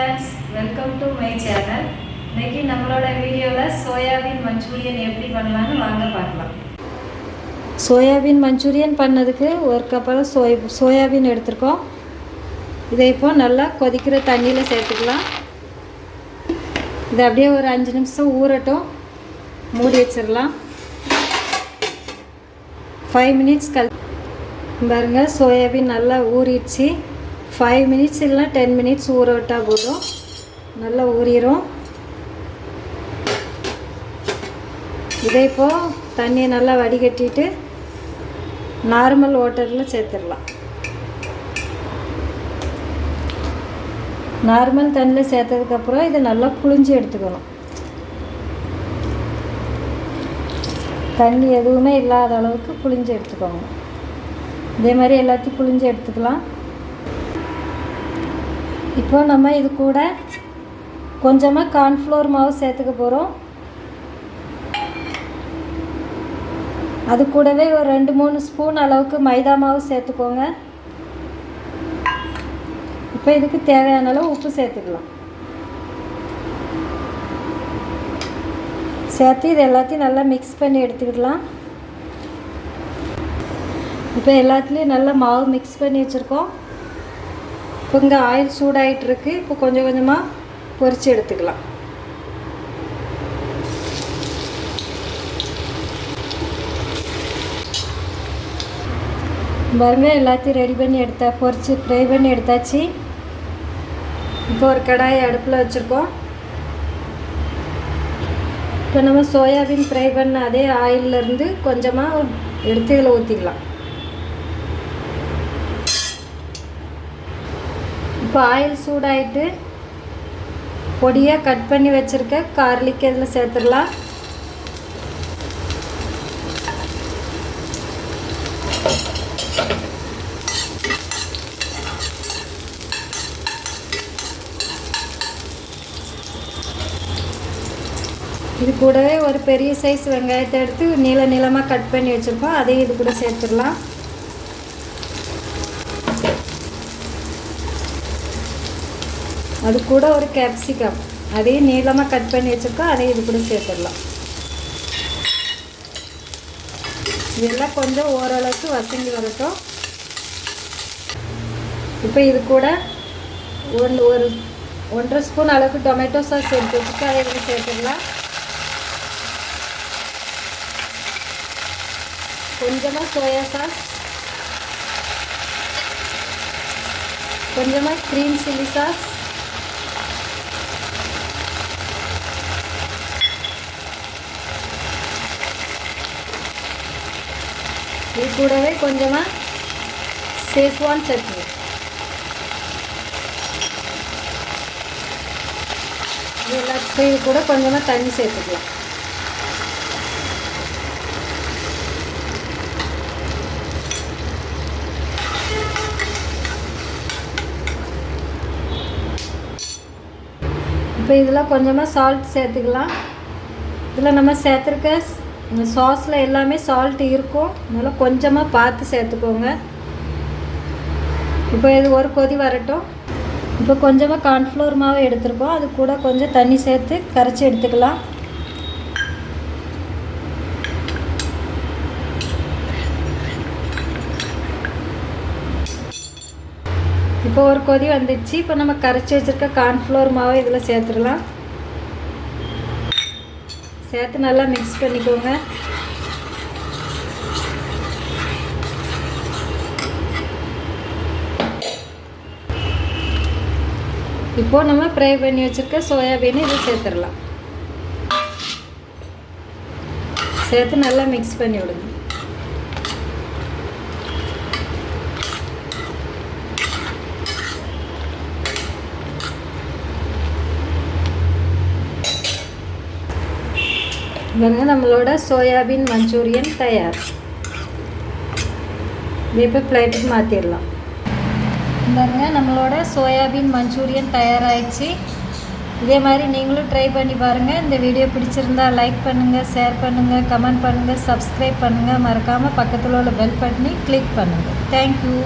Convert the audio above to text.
friends, welcome to my channel. இன்னைக்கு நம்மளோட வீடியோல சோயாபீன் மஞ்சூரியன் எப்படி பண்ணலாம்னு வாங்க பார்க்கலாம். சோயாபீன் மஞ்சூரியன் பண்ணதுக்கு ஒரு கப்பால சோயாபீன் எடுத்துக்கோம். இதை இப்போ நல்லா கொதிக்கிற தண்ணியில சேர்த்துக்கலாம். இது அப்படியே ஒரு 5 நிமிஷம் ஊறட்டும். மூடி வச்சிரலாம். 5 மினிட்ஸ் பாருங்க சோயாபீன் நல்லா ஊறிடுச்சு. 5 மினிட்ஸ் இல்லைனா 10 மினிட்ஸ் ஊற விட்டால் போதும், நல்லா ஊறிடும். இதை இப்போது தண்ணியை நல்லா வடிகட்டிட்டு நார்மல் வாட்டரில் சேர்த்துடலாம். நார்மல் தண்ணியில் சேர்த்ததுக்கப்புறம் இதை நல்லா புழிஞ்சு எடுத்துக்கணும். தண்ணி எதுவுமே இல்லாத அளவுக்கு புழிஞ்சு எடுத்துக்கோங்க. இதே மாதிரி எல்லாத்தையும் புழிஞ்சு எடுத்துக்கலாம். இப்போ நம்ம இது கூட கொஞ்சமாக கார்ன்ஃப்ளவர் மாவு சேர்த்துக்க போகிறோம். அது கூடவே ஒரு 2-3 ஸ்பூன் அளவுக்கு மைதா மாவு சேர்த்துக்கோங்க. இப்போ இதுக்கு தேவையான அளவு உப்பு சேர்த்துக்கலாம். சேர்த்து இது எல்லாத்தையும் நல்லா மிக்ஸ் பண்ணி எடுத்துக்கிடலாம். இப்போ எல்லாத்துலேயும் நல்லா மாவு மிக்ஸ் பண்ணி வச்சுருக்கோம். இப்போ இங்கே ஆயில் சூடாகிட்டுருக்கு. இப்போ கொஞ்சம் கொஞ்சமாக பொரித்து எடுத்துக்கலாம். பாருங்க எல்லாத்தையும் ரெடி பண்ணி பொரித்து ஃப்ரை பண்ணி எடுத்தாச்சு. இப்போ ஒரு கடாயை அடுப்பில் வச்சுருக்கோம். இப்போ நம்ம சோயாபீன் ஃப்ரை பண்ண அதே ஆயிலிருந்து கொஞ்சமாக எடுத்து இதில் ஊற்றிக்கலாம். இப்போ ஆயில் சூடாகிட்டு பொடியாக கட் பண்ணி வச்சுருக்க கார்லிக் இதில் சேர்த்துடலாம். இது கூடவே ஒரு பெரிய சைஸ் வெங்காயத்தை எடுத்து நீளமாக கட் பண்ணி வச்சுருக்கோம். அதையும் இது கூட சேர்த்துடலாம். அது கூட ஒரு கேப்சிகம் அதையும் நீளமாக கட் பண்ணி வச்சுருக்கோம். அதையும் இது கூட சேர்த்துடலாம். இதெல்லாம் கொஞ்சம் ஓரளவுக்கு வசங்கி வரட்டும். இப்போ இது கூட ஒரு 1.5 ஸ்பூன் அளவுக்கு டொமேட்டோ சாஸ் எடுத்து வச்சுட்டு அதை இதில் சேர்த்துடலாம். கொஞ்சமாக சோயா சாஸ், கொஞ்சமாக க்ரீன் சில்லி சாஸ், இது கூடவே கொஞ்சமாக சேஸ்வான் சட்னி, இது எல்லாத்தையும் இது கூட கொஞ்சமாக தண்ணி சேர்த்துக்கலாம். இப்போ இதில் கொஞ்சமாக சால்ட் சேர்த்துக்கலாம். இதில் நம்ம சேர்த்துருக்க இந்த சாஸில் எல்லாமே சால்ட் இருக்கும், அதனால் கொஞ்சமாக பார்த்து சேர்த்துக்கோங்க. இப்போ இது ஒரு கொதி வரட்டும். இப்போ கொஞ்சமாக கார்ன்ஃப்ளவர் மாவு எடுத்துருக்கோம். அது கூட கொஞ்சம் தண்ணி சேர்த்து கரைச்சி எடுத்துக்கலாம். இப்போ ஒரு கொதி வந்துடுச்சு. இப்போ நம்ம கரைச்சி வச்சுருக்க கார்ன்ஃப்ளவர் மாவை இதில் சேர்த்துடலாம். சேர்த்து நல்லா மிக்ஸ் பண்ணிக்கோங்க. இப்போது நம்ம ஃப்ரை பண்ணி வச்சுருக்க சோயாபீனை இதில் சேர்த்துடலாம். சேர்த்து நல்லா மிக்ஸ் பண்ணி விடுங்க. பாருங்க நம்மளோட சோயாபீன் மஞ்சூரியன் தயார். இது இப்போ பிளேட்டுக்கு மாற்றிடலாம். பாருங்க நம்மளோட சோயாபீன் மஞ்சூரியன் தயாராகிடுச்சு. இதே மாதிரி நீங்களும் ட்ரை பண்ணி பாருங்கள். இந்த வீடியோ பிடிச்சிருந்தா லைக் பண்ணுங்கள், ஷேர் பண்ணுங்கள், கமெண்ட் பண்ணுங்கள், சப்ஸ்கிரைப் பண்ணுங்கள். மறக்காமல் பக்கத்தில் உள்ள பெல் பட்டனை கிளிக் பண்ணுங்கள். தேங்க்யூ.